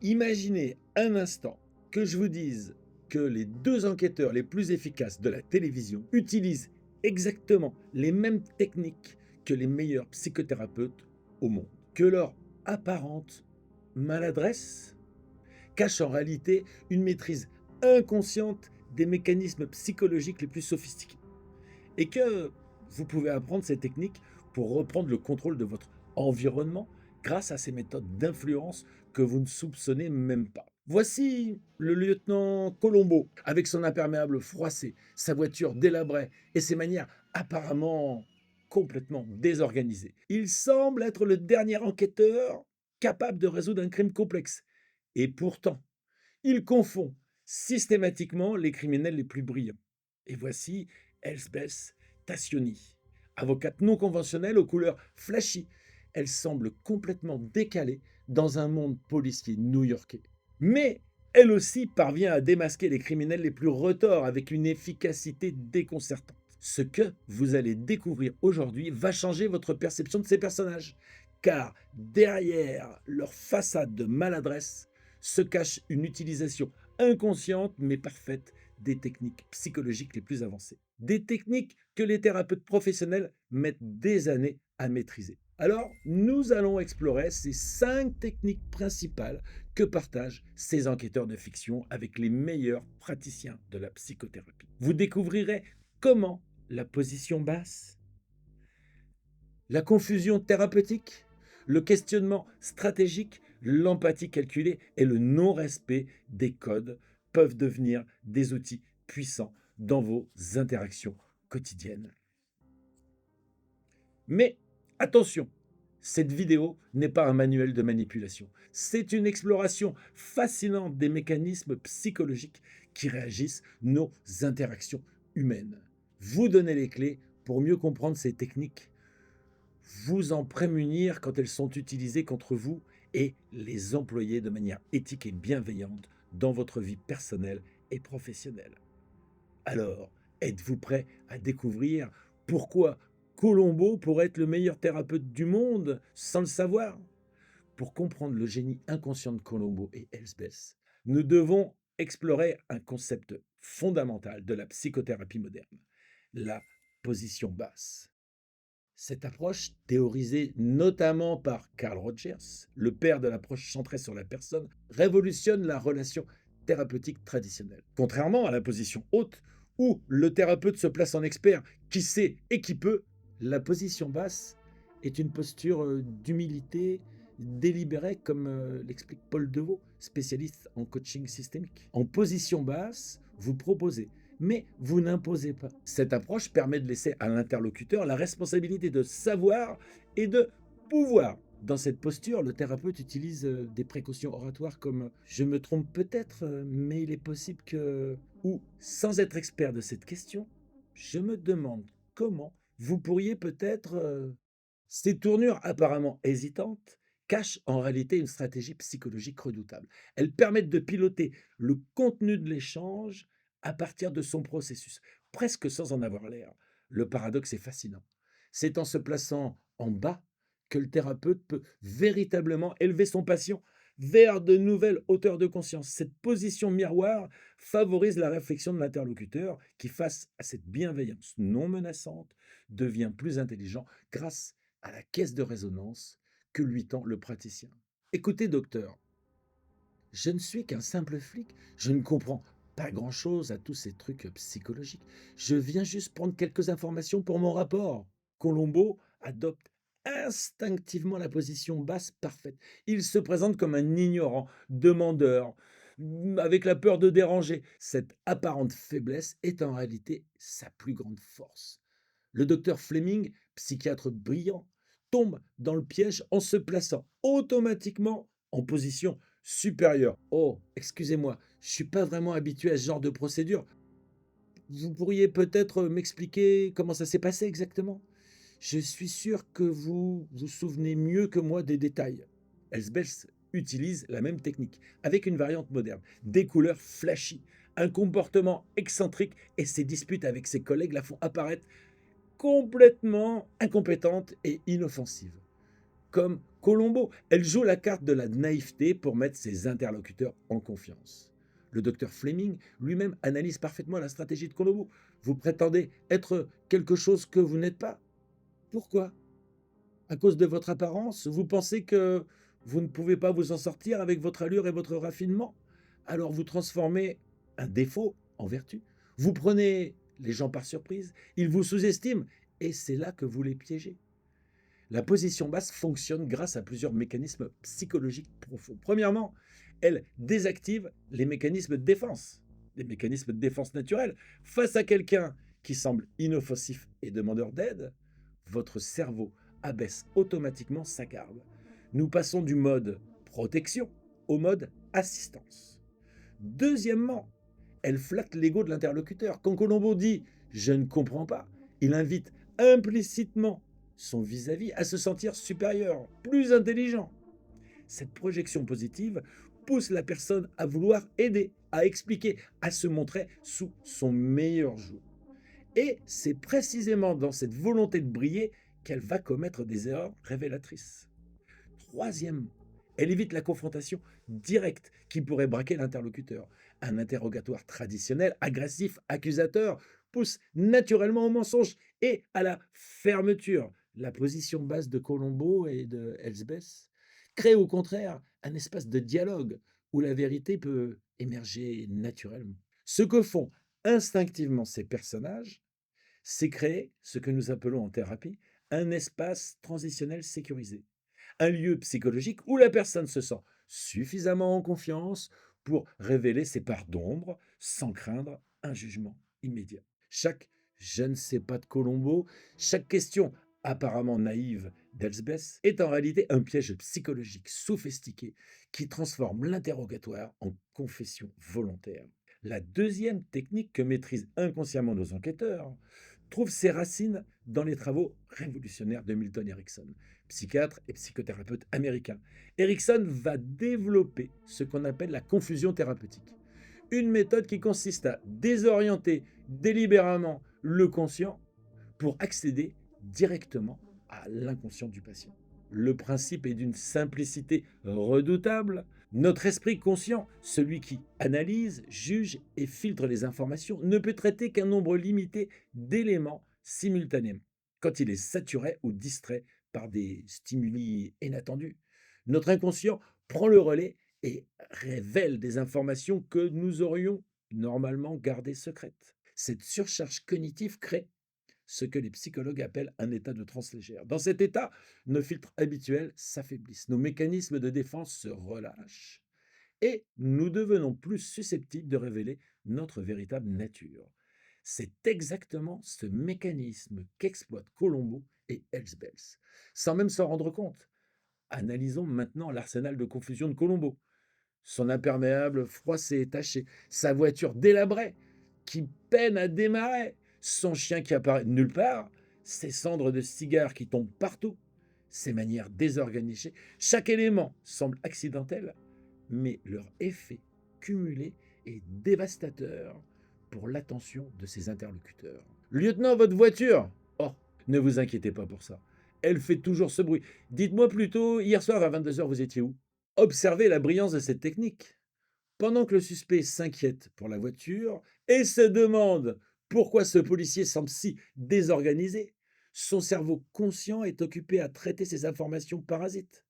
Imaginez un instant que je vous dise que les deux enquêteurs les plus efficaces de la télévision utilisent exactement les mêmes techniques que les meilleurs psychothérapeutes au monde. Que leur apparente maladresse cache en réalité une maîtrise inconsciente des mécanismes psychologiques les plus sophistiqués. Et que vous pouvez apprendre ces techniques pour reprendre le contrôle de votre environnement grâce à ces méthodes d'influence que vous ne soupçonnez même pas. Voici le lieutenant Colombo, avec son imperméable froissé, sa voiture délabrée et ses manières apparemment complètement désorganisées. Il semble être le dernier enquêteur capable de résoudre un crime complexe. Et pourtant, il confond systématiquement les criminels les plus brillants. Et voici Elsbeth Tassioni, avocate non conventionnelle aux couleurs flashy. Elle semble complètement décalée dans un monde policier new-yorkais. Mais elle aussi parvient à démasquer les criminels les plus retors avec une efficacité déconcertante. Ce que vous allez découvrir aujourd'hui va changer votre perception de ces personnages, car derrière leur façade de maladresse se cache une utilisation inconsciente mais parfaite des techniques psychologiques les plus avancées. Des techniques que les thérapeutes professionnels mettent des années à maîtriser. Alors, nous allons explorer ces 5 techniques principales que partagent ces enquêteurs de fiction avec les meilleurs praticiens de la psychothérapie. Vous découvrirez comment la position basse, la confusion thérapeutique, le questionnement stratégique, l'empathie calculée et le non-respect des codes peuvent devenir des outils puissants dans vos interactions quotidiennes. Mais attention, cette vidéo n'est pas un manuel de manipulation. C'est une exploration fascinante des mécanismes psychologiques qui réagissent nos interactions humaines. Vous donnez les clés pour mieux comprendre ces techniques, vous en prémunir quand elles sont utilisées contre vous et les employer de manière éthique et bienveillante dans votre vie personnelle et professionnelle. Alors, êtes-vous prêt à découvrir pourquoi Colombo pourrait être le meilleur thérapeute du monde sans le savoir? Pour comprendre le génie inconscient de Colombo et Elsbeth, nous devons explorer un concept fondamental de la psychothérapie moderne, la position basse. Cette approche, théorisée notamment par Carl Rogers, le père de l'approche centrée sur la personne, révolutionne la relation thérapeutique traditionnelle. Contrairement à la position haute, où le thérapeute se place en expert qui sait et qui peut, la position basse est une posture d'humilité délibérée, comme l'explique Paul Deveau, spécialiste en coaching systémique. En position basse, vous proposez mais vous n'imposez pas. Cette approche permet de laisser à l'interlocuteur la responsabilité de savoir et de pouvoir. Dans cette posture, le thérapeute utilise des précautions oratoires comme je me trompe peut-être, mais il est possible que... Ou, sans être expert de cette question, je me demande comment vous pourriez peut-être... Ces tournures apparemment hésitantes cachent en réalité une stratégie psychologique redoutable. Elles permettent de piloter le contenu de l'échange à partir de son processus, presque sans en avoir l'air. Le paradoxe est fascinant. C'est en se plaçant en bas que le thérapeute peut véritablement élever son patient vers de nouvelles hauteurs de conscience. Cette position miroir favorise la réflexion de l'interlocuteur qui, face à cette bienveillance non menaçante, devient plus intelligent grâce à la caisse de résonance que lui tend le praticien. Écoutez, docteur, je ne suis qu'un simple flic, je ne comprends pas grand-chose à tous ces trucs psychologiques. Je viens juste prendre quelques informations pour mon rapport. Colombo adopte instinctivement la position basse parfaite. Il se présente comme un ignorant, demandeur, avec la peur de déranger. Cette apparente faiblesse est en réalité sa plus grande force. Le docteur Fleming, psychiatre brillant, tombe dans le piège en se plaçant automatiquement en position supérieure. Oh, excusez-moi, je ne suis pas vraiment habitué à ce genre de procédure. Vous pourriez peut-être m'expliquer comment ça s'est passé exactement? Je suis sûr que vous vous souvenez mieux que moi des détails. Elsbeth utilise la même technique, avec une variante moderne, des couleurs flashy, un comportement excentrique et ses disputes avec ses collègues la font apparaître complètement incompétente et inoffensive. comme Colombo. Elle joue la carte de la naïveté pour mettre ses interlocuteurs en confiance. Le docteur Fleming lui-même analyse parfaitement la stratégie de Colombo. Vous prétendez être quelque chose que vous n'êtes pas. Pourquoi? À cause de votre apparence? Vous pensez que vous ne pouvez pas vous en sortir avec votre allure et votre raffinement? Alors vous transformez un défaut en vertu. Vous prenez les gens par surprise, ils vous sous-estiment, et c'est là que vous les piégez. La position basse fonctionne grâce à plusieurs mécanismes psychologiques profonds. Premièrement, elle désactive les mécanismes de défense, les mécanismes de défense naturels. Face à quelqu'un qui semble inoffensif et demandeur d'aide, votre cerveau abaisse automatiquement sa garde. Nous passons du mode protection au mode assistance. Deuxièmement, elle flatte l'ego de l'interlocuteur. Quand Colombo dit «je ne comprends pas», il invite implicitement son vis-à-vis à se sentir supérieur, plus intelligent. Cette projection positive pousse la personne à vouloir aider, à expliquer, à se montrer sous son meilleur jour. Et c'est précisément dans cette volonté de briller qu'elle va commettre des erreurs révélatrices. Troisièmement, elle évite la confrontation directe qui pourrait braquer l'interlocuteur. Un interrogatoire traditionnel, agressif, accusateur, pousse naturellement au mensonge et à la fermeture. La position basse de Colombo et de Elsbeth crée au contraire un espace de dialogue où la vérité peut émerger naturellement. Ce que font instinctivement ces personnages, c'est créer ce que nous appelons en thérapie un espace transitionnel sécurisé, un lieu psychologique où la personne se sent suffisamment en confiance pour révéler ses parts d'ombre sans craindre un jugement immédiat. Chaque je ne sais pas de Colombo, chaque question apparemment naïve d'Elsbeth est en réalité un piège psychologique sophistiqué qui transforme l'interrogatoire en confession volontaire. La deuxième technique que maîtrisent inconsciemment nos enquêteurs trouve ses racines dans les travaux révolutionnaires de Milton Erickson, psychiatre et psychothérapeute américain. Erickson va développer ce qu'on appelle la confusion thérapeutique, une méthode qui consiste à désorienter délibérément le conscient pour accéder directement à l'inconscient du patient. Le principe est d'une simplicité redoutable. Notre esprit conscient, celui qui analyse, juge et filtre les informations, ne peut traiter qu'un nombre limité d'éléments simultanément, quand il est saturé ou distrait par des stimuli inattendus. Notre inconscient prend le relais et révèle des informations que nous aurions normalement gardées secrètes. Cette surcharge cognitive crée ce que les psychologues appellent un état de transe légère. Dans cet état, nos filtres habituels s'affaiblissent, nos mécanismes de défense se relâchent et nous devenons plus susceptibles de révéler notre véritable nature. C'est exactement ce mécanisme qu'exploitent Colombo et Elsbeth, sans même s'en rendre compte. Analysons maintenant l'arsenal de confusion de Colombo. Son imperméable froissé et taché, sa voiture délabrée qui peine à démarrer, son chien qui apparaît de nulle part, ses cendres de cigares qui tombent partout, ses manières désorganisées. Chaque élément semble accidentel, mais leur effet cumulé est dévastateur pour l'attention de ses interlocuteurs. Lieutenant, votre voiture! Oh, ne vous inquiétez pas pour ça. Elle fait toujours ce bruit. Dites-moi plutôt, hier soir à 22 heures, vous étiez où? Observez la brillance de cette technique. Pendant que le suspect s'inquiète pour la voiture et se demande pourquoi ce policier semble si désorganisé, son cerveau conscient est occupé à traiter ces informations parasites.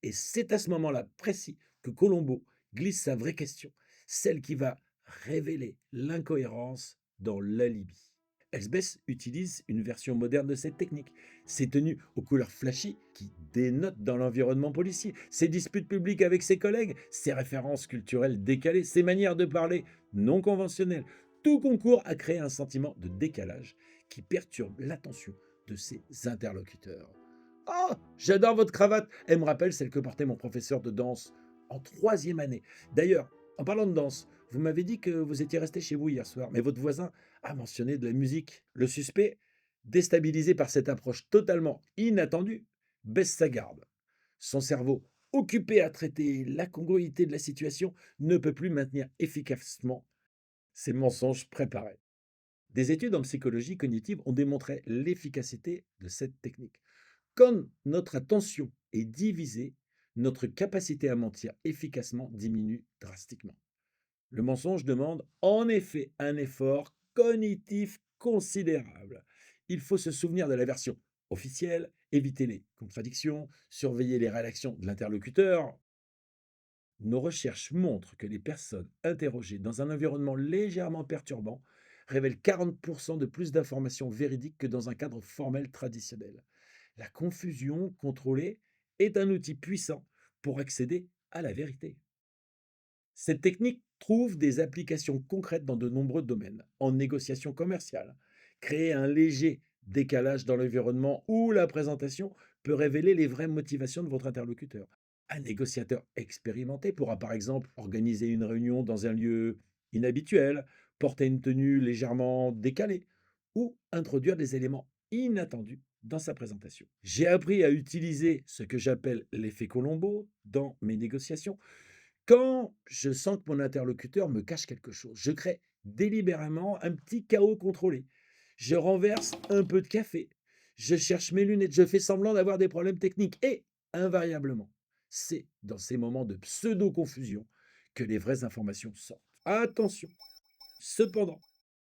Et c'est à ce moment-là précis que Colombo glisse sa vraie question, celle qui va révéler l'incohérence dans l'alibi. Elsbeth utilise une version moderne de cette technique. Ses tenues aux couleurs flashy qui dénotent dans l'environnement policier, ses disputes publiques avec ses collègues, ses références culturelles décalées, ses manières de parler non conventionnelles, tout concourt à créer un sentiment de décalage qui perturbe l'attention de ses interlocuteurs. Oh, j'adore votre cravate. Elle me rappelle celle que portait mon professeur de danse en troisième année. D'ailleurs, en parlant de danse, vous m'avez dit que vous étiez resté chez vous hier soir, mais votre voisin a mentionné de la musique. Le suspect, déstabilisé par cette approche totalement inattendue, baisse sa garde. Son cerveau, occupé à traiter l'incongruité de la situation, ne peut plus maintenir efficacement ses mensonges préparés. Des études en psychologie cognitive ont démontré l'efficacité de cette technique. Quand notre attention est divisé, notre capacité à mentir efficacement diminue drastiquement. Le mensonge demande en effet un effort cognitif considérable. Il faut se souvenir de la version officielle, éviter les contradictions, surveiller les réactions de l'interlocuteur. Nos recherches montrent que les personnes interrogées dans un environnement légèrement perturbant révèlent 40% de plus d'informations véridiques que dans un cadre formel traditionnel. La confusion contrôlée est un outil puissant pour accéder à la vérité. Cette technique trouve des applications concrètes dans de nombreux domaines, en négociation commerciale. Créer un léger décalage dans l'environnement où la présentation peut révéler les vraies motivations de votre interlocuteur. Un négociateur expérimenté pourra par exemple organiser une réunion dans un lieu inhabituel, porter une tenue légèrement décalée ou introduire des éléments inattendus dans sa présentation. J'ai appris à utiliser ce que j'appelle l'effet Colombo dans mes négociations quand je sens que mon interlocuteur me cache quelque chose, je crée délibérément un petit chaos contrôlé. Je renverse un peu de café, je cherche mes lunettes, je fais semblant d'avoir des problèmes techniques et, invariablement, c'est dans ces moments de pseudo-confusion que les vraies informations sortent. Attention, cependant,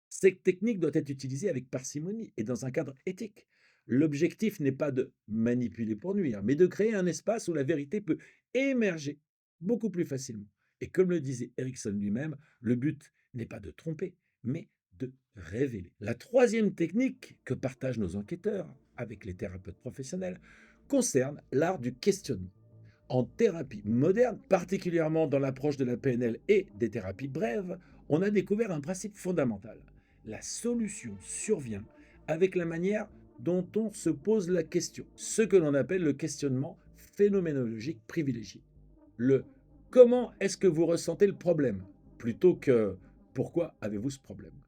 cette technique doit être utilisée avec parcimonie et dans un cadre éthique. L'objectif n'est pas de manipuler pour nuire, mais de créer un espace où la vérité peut émerger beaucoup plus facilement. Et comme le disait Erickson lui-même, le but n'est pas de tromper, mais de révéler. La troisième technique que partagent nos enquêteurs avec les thérapeutes professionnels concerne l'art du questionnement. En thérapie moderne, particulièrement dans l'approche de la PNL et des thérapies brèves, on a découvert un principe fondamental. La solution survient avec la manière dont on se pose la question, ce que l'on appelle le questionnement phénoménologique privilégié. Le comment est-ce que vous ressentez le problème plutôt que pourquoi avez-vous ce problème.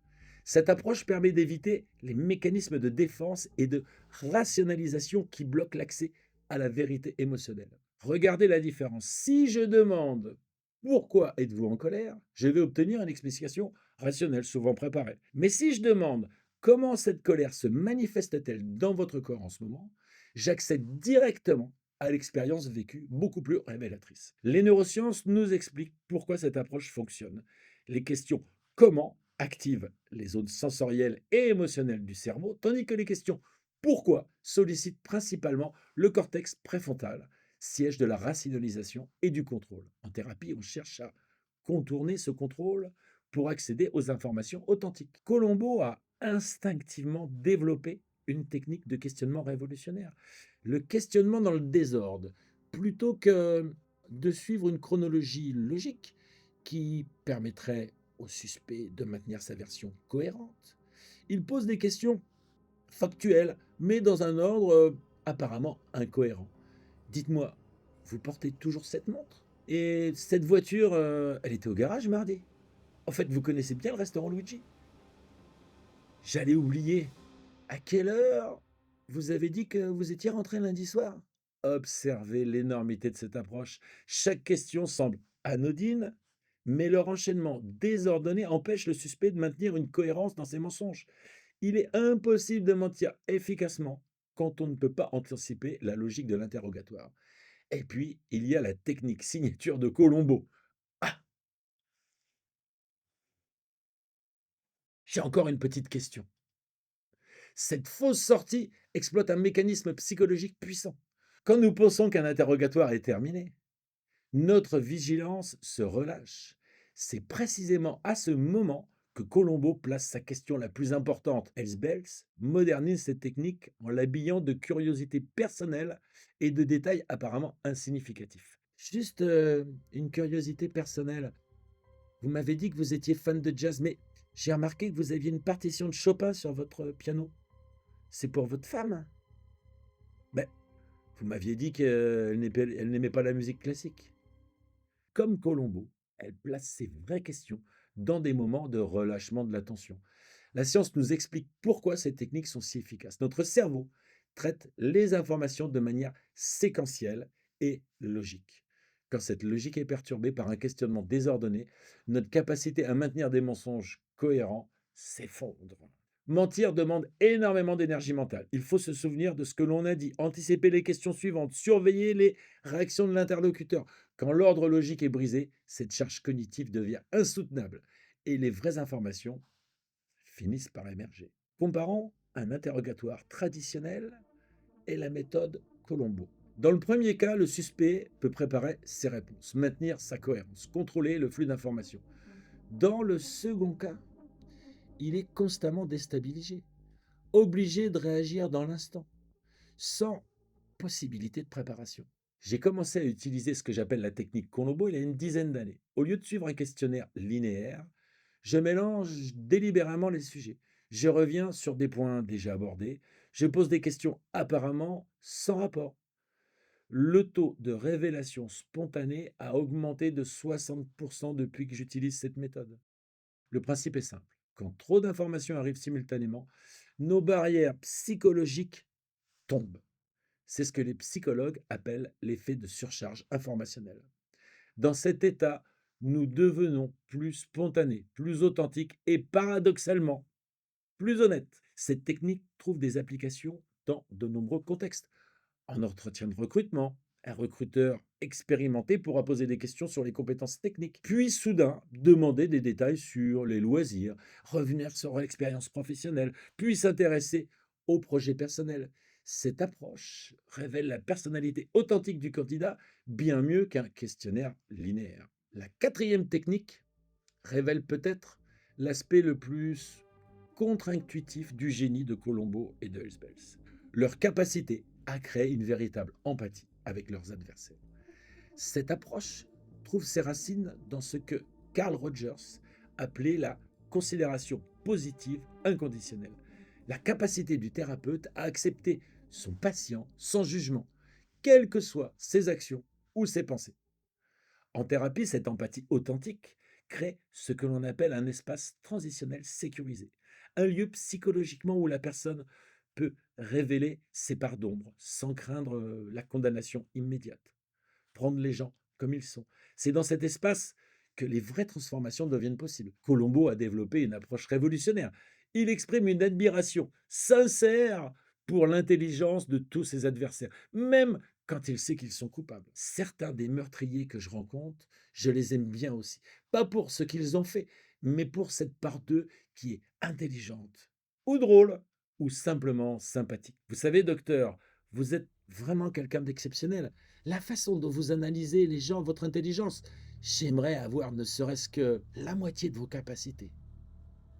Cette approche permet d'éviter les mécanismes de défense et de rationalisation qui bloquent l'accès à la vérité émotionnelle. Regardez la différence. Si je demande pourquoi êtes-vous en colère, je vais obtenir une explication rationnelle, souvent préparée. Mais si je demande comment cette colère se manifeste-t-elle dans votre corps en ce moment, j'accède directement à l'expérience vécue, beaucoup plus révélatrice. Les neurosciences nous expliquent pourquoi cette approche fonctionne. Les questions comment activent les zones sensorielles et émotionnelles du cerveau, tandis que les questions pourquoi sollicitent principalement le cortex préfrontal, siège de la rationalisation et du contrôle. En thérapie, on cherche à contourner ce contrôle pour accéder aux informations authentiques. Colombo a instinctivement développé une technique de questionnement révolutionnaire. Le questionnement dans le désordre, plutôt que de suivre une chronologie logique qui permettrait au suspect de maintenir sa version cohérente. Il pose des questions factuelles, mais dans un ordre apparemment incohérent. Dites-moi, vous portez toujours cette montre? Et cette voiture, elle était au garage mardi? En fait, vous connaissez bien le restaurant Luigi? J'allais oublier. À quelle heure vous avez dit que vous étiez rentré lundi soir? Observez l'énormité de cette approche. Chaque question semble anodine, mais leur enchaînement désordonné empêche le suspect de maintenir une cohérence dans ses mensonges. Il est impossible de mentir efficacement quand on ne peut pas anticiper la logique de l'interrogatoire. Et puis, il y a la technique signature de Colombo. Ah, j'ai encore une petite question. Cette fausse sortie exploite un mécanisme psychologique puissant. Quand nous pensons qu'un interrogatoire est terminé, notre vigilance se relâche. C'est précisément à ce moment que Colombo place sa question la plus importante. Elsbels modernise cette technique en l'habillant de curiosité personnelle et de détails apparemment insignificatifs. Juste une curiosité personnelle. Vous m'avez dit que vous étiez fan de jazz, mais j'ai remarqué que vous aviez une partition de Chopin sur votre piano. C'est pour votre femme? Ben, vous m'aviez dit qu'elle n'aimait pas la musique classique. Comme Colombo, elle place ses vraies questions dans des moments de relâchement de l'attention. La science nous explique pourquoi ces techniques sont si efficaces. Notre cerveau traite les informations de manière séquentielle et logique. Quand cette logique est perturbée par un questionnement désordonné, notre capacité à maintenir des mensonges cohérents s'effondre. Mentir demande énormément d'énergie mentale. Il faut se souvenir de ce que l'on a dit, anticiper les questions suivantes, surveiller les réactions de l'interlocuteur. Quand l'ordre logique est brisé, cette charge cognitive devient insoutenable et les vraies informations finissent par émerger. Comparons un interrogatoire traditionnel et la méthode Colombo. Dans le premier cas, le suspect peut préparer ses réponses, maintenir sa cohérence, contrôler le flux d'informations. Dans le second cas, il est constamment déstabilisé, obligé de réagir dans l'instant, sans possibilité de préparation. J'ai commencé à utiliser ce que j'appelle la technique Colombo il y a une dizaine d'années. Au lieu de suivre un questionnaire linéaire, je mélange délibérément les sujets. Je reviens sur des points déjà abordés. Je pose des questions apparemment sans rapport. Le taux de révélation spontanée a augmenté de 60% depuis que j'utilise cette méthode. Le principe est simple. Quand trop d'informations arrivent simultanément, nos barrières psychologiques tombent. C'est ce que les psychologues appellent l'effet de surcharge informationnelle. Dans cet état, nous devenons plus spontanés, plus authentiques et paradoxalement plus honnêtes. Cette technique trouve des applications dans de nombreux contextes. En entretien de recrutement, un recruteur expérimenté pourra poser des questions sur les compétences techniques, puis soudain demander des détails sur les loisirs, revenir sur l'expérience professionnelle, puis s'intéresser au projet personnel. Cette approche révèle la personnalité authentique du candidat bien mieux qu'un questionnaire linéaire. La quatrième technique révèle peut-être l'aspect le plus contre-intuitif du génie de Colombo et de Helsbels, leur capacité à créer une véritable empathie avec leurs adversaires. Cette approche trouve ses racines dans ce que Carl Rogers appelait la considération positive inconditionnelle, la capacité du thérapeute à accepter son patient sans jugement, quelles que soient ses actions ou ses pensées. En thérapie, cette empathie authentique crée ce que l'on appelle un espace transitionnel sécurisé, un lieu psychologiquement où la personne peut révéler ses parts d'ombre sans craindre la condamnation immédiate, prendre les gens comme ils sont. C'est dans cet espace que les vraies transformations deviennent possibles. Colombo a développé une approche révolutionnaire. Il exprime une admiration sincère pour l'intelligence de tous ses adversaires, même quand il sait qu'ils sont coupables. Certains des meurtriers que je rencontre, je les aime bien aussi. Pas pour ce qu'ils ont fait, mais pour cette part d'eux qui est intelligente, ou drôle, ou simplement sympathique. Vous savez, docteur, vous êtes vraiment quelqu'un d'exceptionnel. La façon dont vous analysez les gens, votre intelligence, j'aimerais avoir ne serait-ce que la moitié de vos capacités.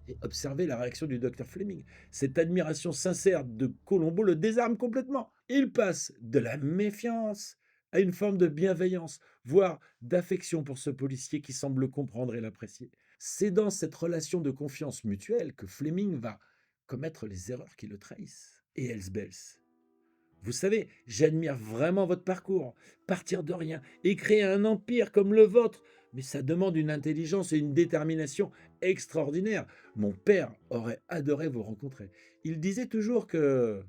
Et observez la réaction du docteur Fleming. Cette admiration sincère de Colombo le désarme complètement. Il passe de la méfiance à une forme de bienveillance, voire d'affection pour ce policier qui semble le comprendre et l'apprécier. C'est dans cette relation de confiance mutuelle que Fleming va commettre les erreurs qui le trahissent. Et Elsbels. Vous savez, j'admire vraiment votre parcours. Partir de rien et créer un empire comme le vôtre, mais ça demande une intelligence et une détermination extraordinaires. Mon père aurait adoré vous rencontrer. Il disait toujours que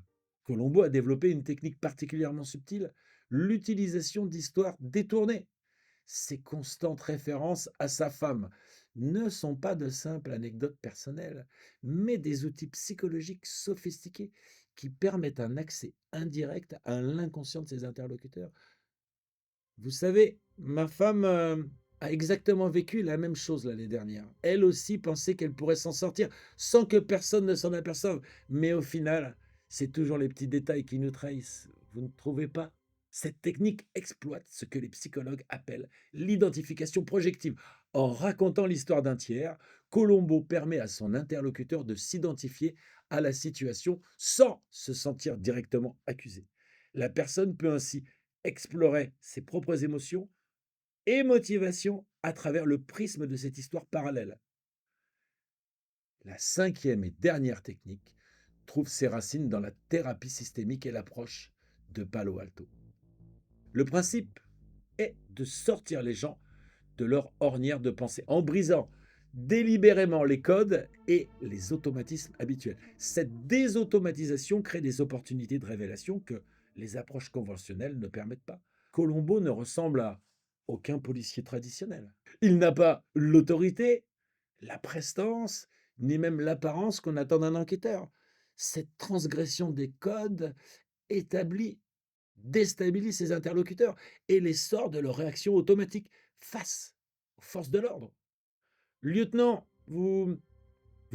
Colombo a développé une technique particulièrement subtile, l'utilisation d'histoires détournées. Ces constantes références à sa femme ne sont pas de simples anecdotes personnelles, mais des outils psychologiques sophistiqués qui permettent un accès indirect à l'inconscient de ses interlocuteurs. Vous savez, ma femme a exactement vécu la même chose l'année dernière. Elle aussi pensait qu'elle pourrait s'en sortir sans que personne ne s'en aperçoive. Mais au final, c'est toujours les petits détails qui nous trahissent. Vous ne trouvez pas? Cette technique exploite ce que les psychologues appellent l'identification projective. En racontant l'histoire d'un tiers, Colombo permet à son interlocuteur de s'identifier à la situation sans se sentir directement accusé. La personne peut ainsi explorer ses propres émotions et motivations à travers le prisme de cette histoire parallèle. La cinquième et dernière technique trouve ses racines dans la thérapie systémique et l'approche de Palo Alto. Le principe est de sortir les gens de leur ornière de pensée en brisant délibérément les codes et les automatismes habituels. Cette désautomatisation crée des opportunités de révélation que les approches conventionnelles ne permettent pas. Colombo ne ressemble à aucun policier traditionnel. Il n'a pas l'autorité, la prestance ni même l'apparence qu'on attend d'un enquêteur. Cette transgression des codes établis déstabilise ses interlocuteurs et les sort de leur réaction automatique face aux forces de l'ordre. Lieutenant, vous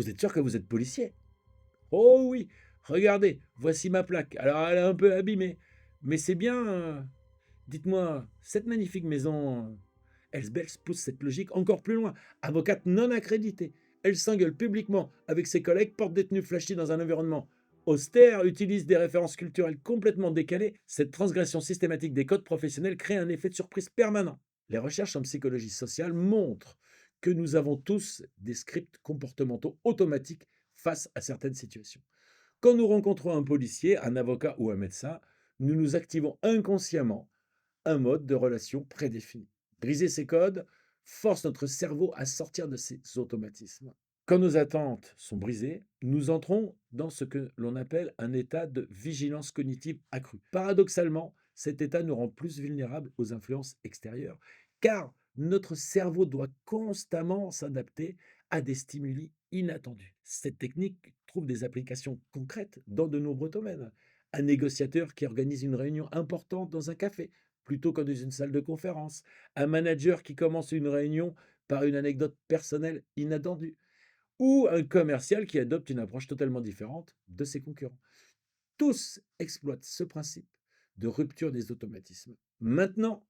êtes sûr que vous êtes policier? Oh oui, regardez, voici ma plaque. Alors elle est un peu abîmée, mais c'est bien. Dites-moi, cette magnifique maison, Elsbeth pousse cette logique encore plus loin. Avocate non accréditée, elle s'engueule publiquement avec ses collègues, porte des tenues flashy dans un environnement austère, utilise des références culturelles complètement décalées. Cette transgression systématique des codes professionnels crée un effet de surprise permanent. Les recherches en psychologie sociale montrent que nous avons tous des scripts comportementaux automatiques face à certaines situations. Quand nous rencontrons un policier, un avocat ou un médecin, nous nous activons inconsciemment un mode de relation prédéfini. Briser ces codes force notre cerveau à sortir de ses automatismes. Quand nos attentes sont brisées, nous entrons dans ce que l'on appelle un état de vigilance cognitive accrue. Paradoxalement, cet état nous rend plus vulnérables aux influences extérieures, car notre cerveau doit constamment s'adapter à des stimuli inattendus. Cette technique trouve des applications concrètes dans de nombreux domaines. Un négociateur qui organise une réunion importante dans un café plutôt que dans une salle de conférence. Un manager qui commence une réunion par une anecdote personnelle inattendue ou un commercial qui adopte une approche totalement différente de ses concurrents. Tous exploitent ce principe de rupture des automatismes. Maintenant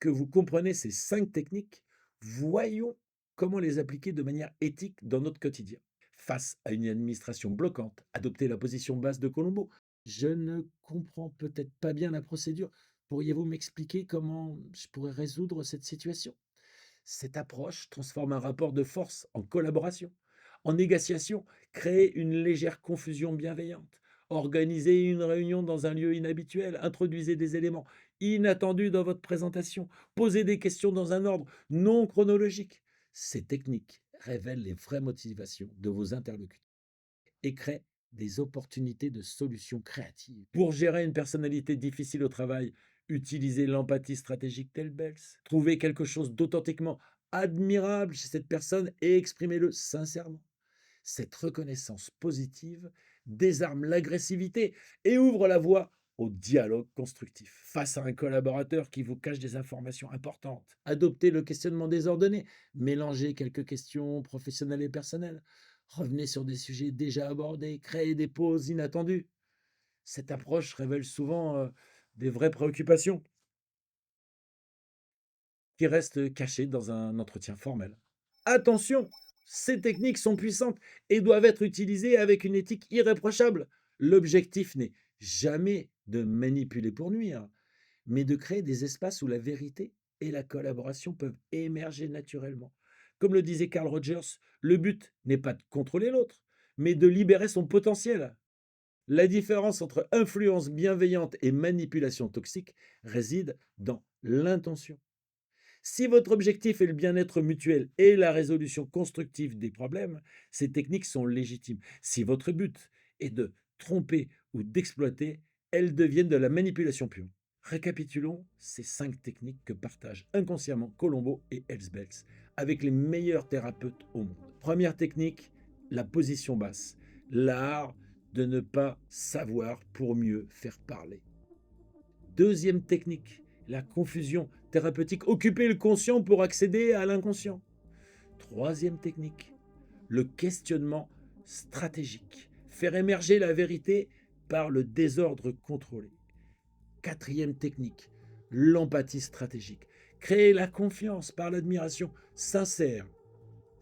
que vous comprenez ces 5 techniques, voyons comment les appliquer de manière éthique dans notre quotidien. Face à une administration bloquante, adoptez la position basse de Colombo. Je ne comprends peut-être pas bien la procédure. Pourriez-vous m'expliquer comment je pourrais résoudre cette situation? Cette approche transforme un rapport de force en collaboration. En négociation, créez une légère confusion bienveillante. Organisez une réunion dans un lieu inhabituel. Introduisez des éléments inattendus dans votre présentation. Posez des questions dans un ordre non chronologique. Ces techniques révèlent les vraies motivations de vos interlocuteurs et créent des opportunités de solutions créatives. Pour gérer une personnalité difficile au travail, utilisez l'empathie stratégique telle Bells. Trouvez quelque chose d'authentiquement admirable chez cette personne et exprimez-le sincèrement. Cette reconnaissance positive désarme l'agressivité et ouvre la voie au dialogue constructif. Face à un collaborateur qui vous cache des informations importantes, adoptez le questionnement désordonné, mélangez quelques questions professionnelles et personnelles, revenez sur des sujets déjà abordés, créez des pauses inattendues. Cette approche révèle souvent des vraies préoccupations qui restent cachées dans un entretien formel. Attention, ces techniques sont puissantes et doivent être utilisées avec une éthique irréprochable. L'objectif n'est jamais de manipuler pour nuire, mais de créer des espaces où la vérité et la collaboration peuvent émerger naturellement. Comme le disait Carl Rogers, le but n'est pas de contrôler l'autre, mais de libérer son potentiel. La différence entre influence bienveillante et manipulation toxique réside dans l'intention. Si votre objectif est le bien-être mutuel et la résolution constructive des problèmes, ces techniques sont légitimes. Si votre but est de tromper ou d'exploiter, elles deviennent de la manipulation pure. Récapitulons ces 5 techniques que partagent inconsciemment Colombo et Elsbeth avec les meilleurs thérapeutes au monde. Première technique, la position basse, l'art de ne pas savoir pour mieux faire parler. Deuxième technique, la confusion thérapeutique, occuper le conscient pour accéder à l'inconscient. Troisième technique, le questionnement stratégique, faire émerger la vérité par le désordre contrôlé. Quatrième technique, l'empathie stratégique, créer la confiance par l'admiration sincère.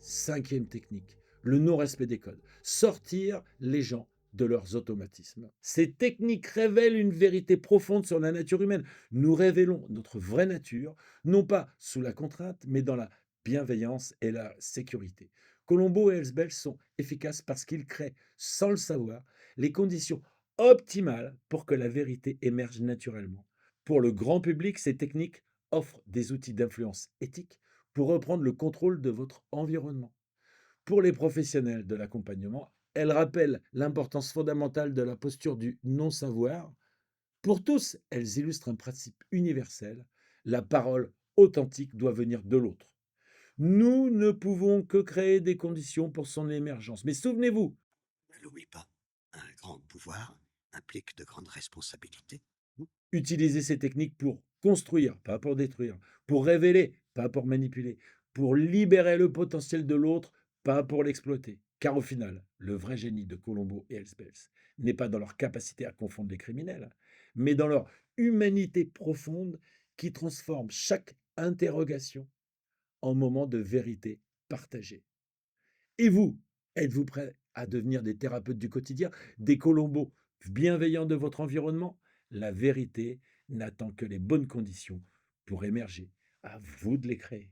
Cinquième technique, le non-respect des codes, sortir les gens de leurs automatismes. Ces techniques révèlent une vérité profonde sur la nature humaine. Nous révélons notre vraie nature, non pas sous la contrainte, mais dans la bienveillance et la sécurité. Colombo et Elsbeth sont efficaces parce qu'ils créent, sans le savoir, les conditions optimales pour que la vérité émerge naturellement. Pour le grand public, ces techniques offrent des outils d'influence éthique pour reprendre le contrôle de votre environnement. Pour les professionnels de l'accompagnement, elles rappellent l'importance fondamentale de la posture du non-savoir. Pour tous, elles illustrent un principe universel. La parole authentique doit venir de l'autre. Nous ne pouvons que créer des conditions pour son émergence. Mais souvenez-vous, Ne l'oublie pas, un grand pouvoir implique de grandes responsabilités. utilisez ces techniques pour construire, pas pour détruire, pour révéler, pas pour manipuler, pour libérer le potentiel de l'autre, pas pour l'exploiter. Car au final, le vrai génie de Colombo et Elspeth n'est pas dans leur capacité à confondre les criminels, mais dans leur humanité profonde qui transforme chaque interrogation en moment de vérité partagée. Et vous, êtes-vous prêt à devenir des thérapeutes du quotidien, des Colombos bienveillants de votre environnement? La vérité n'attend que les bonnes conditions pour émerger. À vous de les créer.